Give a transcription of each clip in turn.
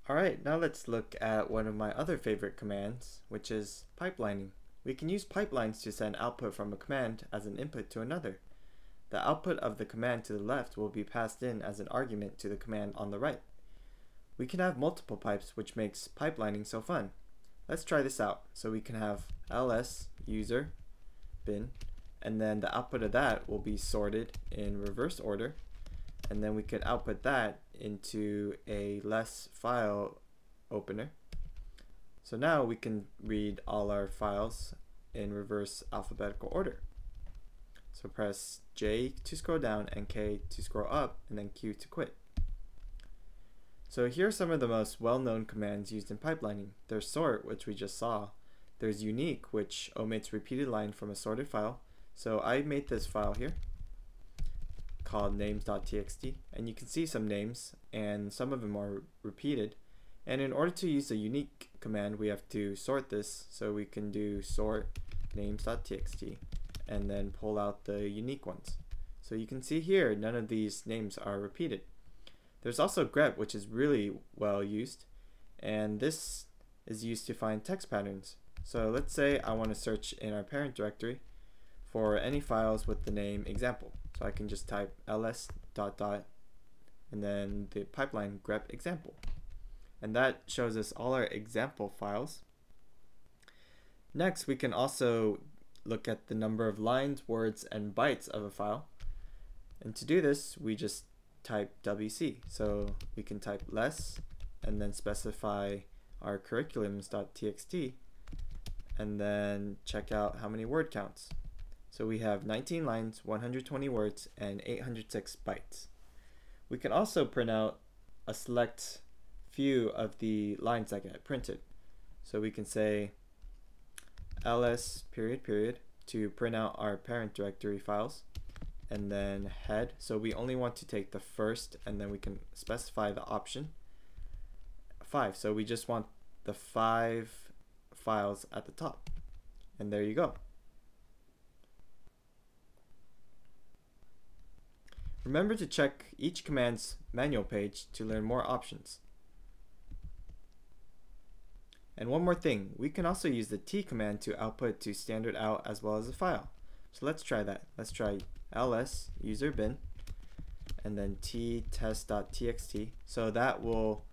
Alright, now let's look at one of my other favorite commands, which is pipelining. We can use pipelines to send output from a command as an input to another. The output of the command to the left will be passed in as an argument to the command on the right. We can have multiple pipes, which makes pipelining so fun. Let's try this out. So we can have ls user bin, and then the output of that will be sorted in reverse order, and then we could output that into a less file opener. So now we can read all our files in reverse alphabetical order. So press J to scroll down and K to scroll up, and then Q to quit. So here are some of the most well-known commands used in pipelining. There's sort, which we just saw. There's uniq, which omits repeated line from a sorted file. So I made this file here called names.txt, and you can see some names, and some of them are repeated. And in order to use the uniq command, we have to sort this. So we can do sort names.txt and then pull out the unique ones. So you can see here, none of these names are repeated. There's also grep, which is really well used, and this is used to find text patterns. So let's say I want to search in our parent directory for any files with the name example. So I can just type ls ... and then the pipeline grep example. And that shows us all our example files. Next, we can also look at the number of lines, words, and bytes of a file. And to do this, we just type wc. So we can type less and then specify our curriculums.txt and then check out how many word counts. So we have 19 lines, 120 words, and 806 bytes. We can also print out a select few of the lines that get printed. So we can say ls ... to print out our parent directory files, and then head. So we only want to take the first, and then we can specify the option 5. So we just want the 5 files at the top. And there you go. Remember to check each command's manual page to learn more options. And one more thing, we can also use the T command to output to standard out as well as a file. So let's try that. Let's try ls user bin and then t test.txt. So that will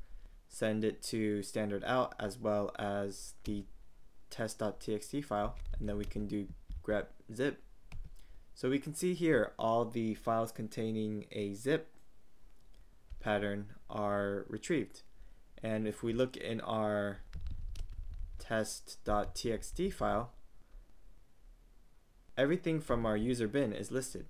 send it to standard out as well as the test.txt file, and then we can do grep zip. So we can see here all the files containing a zip pattern are retrieved. And if we look in our test.txt file, everything from our user bin is listed.